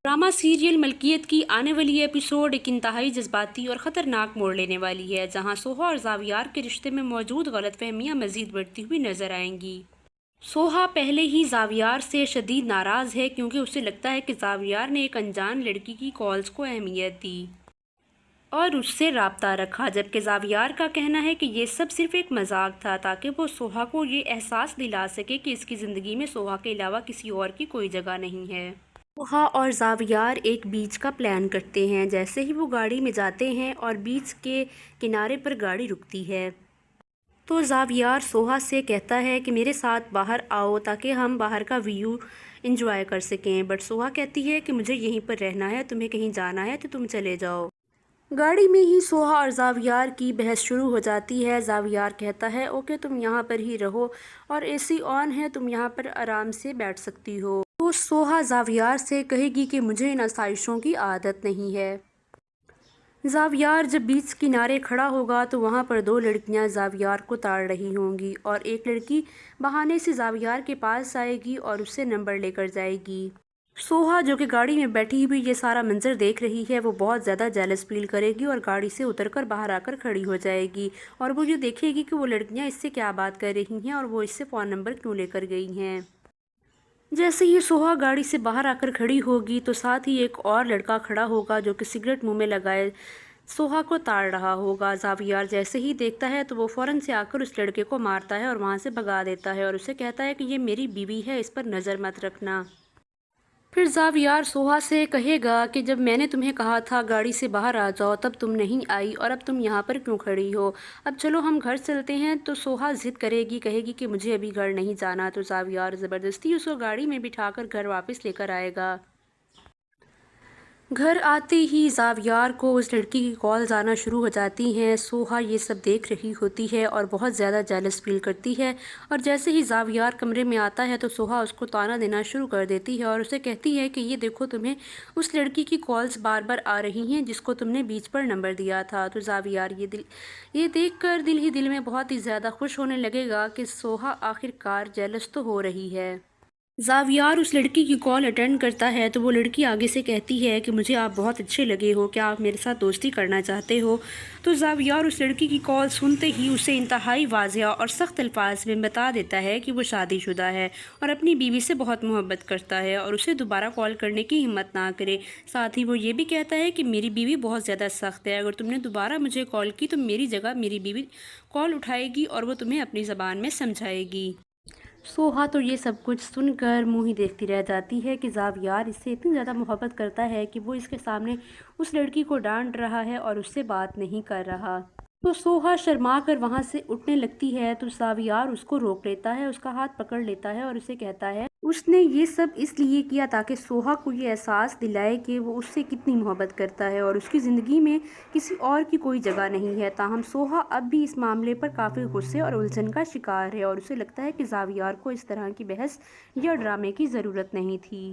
Drama serial मलकियत की आने वाली एपिसोड एक इंतहाई जज्बाती और ख़तरनाक मोड़ लेने वाली है, जहां सोहा और जावियार के रिश्ते में मौजूद गलतफहमियां मज़ीद बढ़ती हुई नजर आएंगी। सोहा पहले ही जावियार से शदीद नाराज़ है क्योंकि उसे लगता है कि जावियार ने एक अनजान लड़की की कॉल्स को अहमियत दी और उससे राब्ता रखा, जबकि जावियार का कहना है कि ये सब सिर्फ एक मजाक था ताकि वो सोहा को ये एहसास दिला सके कि इसकी ज़िंदगी में सोहा के अलावा किसी और की कोई जगह नहीं है। सोहा और जावियार एक बीच का प्लान करते हैं। जैसे ही वो गाड़ी में जाते हैं और बीच के किनारे पर गाड़ी रुकती है तो जावियार सोहा से कहता है कि मेरे साथ बाहर आओ ताकि हम बाहर का व्यू इंजॉय कर सकें, बट सोहा कहती है कि मुझे यहीं पर रहना है, तुम्हें कहीं जाना है तो तुम चले जाओ। गाड़ी में ही सोहा और जावियार की बहस शुरू हो जाती है। जावियार कहता है ओके तुम यहाँ पर ही रहो और एसी ऑन है, तुम यहाँ पर आराम से बैठ सकती हो। तो सोहा जावियार से कहेगी कि मुझे इन आसाइशों की आदत नहीं है। जावियार जब बीच किनारे खड़ा होगा तो वहाँ पर दो लड़कियाँ जावियार को ताड़ रही होंगी और एक लड़की बहाने से जावियार के पास आएगी और उससे नंबर लेकर जाएगी। सोहा जो कि गाड़ी में बैठी हुई ये सारा मंजर देख रही है, वो बहुत ज़्यादा जेलस फील करेगी और गाड़ी से उतरकर बाहर आकर खड़ी हो जाएगी और वो ये देखेगी कि वो लड़कियां इससे क्या बात कर रही हैं और वो इससे फ़ोन नंबर क्यों लेकर गई हैं। जैसे ही सोहा गाड़ी से बाहर आकर खड़ी होगी तो साथ ही एक और लड़का खड़ा होगा जो कि सिगरेट मुंह में लगाए सोहा को ताड़ रहा होगा। जावियार जैसे ही देखता है तो वो फ़ौरन से आकर उस लड़के को मारता है और वहाँ से भगा देता है और उसे कहता है कि ये मेरी बीवी है, इस पर नज़र मत रखना। फिर जावियार सोहा से कहेगा कि जब मैंने तुम्हें कहा था गाड़ी से बाहर आ जाओ तब तुम नहीं आई और अब तुम यहाँ पर क्यों खड़ी हो, अब चलो हम घर चलते हैं। तो सोहा ज़िद करेगी, कहेगी कि मुझे अभी घर नहीं जाना। तो जावियार ज़बरदस्ती उसको गाड़ी में बिठाकर घर वापस लेकर आएगा। घर आते ही जावियार को उस लड़की की कॉल्स आना शुरू हो जाती हैं। सोहा ये सब देख रही होती है और बहुत ज़्यादा जेलस फील करती है और जैसे ही जावियार कमरे में आता है तो सोहा उसको ताना देना शुरू कर देती है और उसे कहती है कि ये देखो तुम्हें उस लड़की की कॉल्स बार बार आ रही हैं जिसको तुमने बीच पर नंबर दिया था। तो जावियार ये देख कर दिल ही दिल में बहुत ही ज़्यादा खुश होने लगेगा कि सोहा आखिरकार जेलस तो हो रही है। जावियार उस लड़की की कॉल अटेंड करता है तो वो लड़की आगे से कहती है कि मुझे आप बहुत अच्छे लगे हो, क्या आप मेरे साथ दोस्ती करना चाहते हो। तो जावियार उस लड़की की कॉल सुनते ही उसे इंतहाई वाज़िया और सख्त अल्फाज में बता देता है कि वो शादीशुदा है और अपनी बीवी से बहुत मोहब्बत करता है और उसे दोबारा कॉल करने की हिम्मत ना करे। साथ ही वो ये भी कहता है कि मेरी बीवी बहुत ज़्यादा सख्त है, अगर तुमने दोबारा मुझे कॉल की तो मेरी जगह मेरी बीवी कॉल उठाएगी और वो तुम्हें अपनी ज़बान में समझाएगी। सोहा तो ये सब कुछ सुनकर मुंह ही देखती रह जाती है कि जावियार इससे इतनी ज़्यादा मोहब्बत करता है कि वो इसके सामने उस लड़की को डांट रहा है और उससे बात नहीं कर रहा। तो सोहा शर्मा कर वहाँ से उठने लगती है तो जावियार उसको रोक लेता है, उसका हाथ पकड़ लेता है और उसे कहता है उसने ये सब इसलिए किया ताकि सोहा को ये एहसास दिलाए कि वो उससे कितनी मोहब्बत करता है और उसकी ज़िंदगी में किसी और की कोई जगह नहीं है। ताहम सोहा अब भी इस मामले पर काफ़ी गुस्से और उलझन का शिकार है और उसे लगता है कि जावियार को इस तरह की बहस या ड्रामे की ज़रूरत नहीं थी।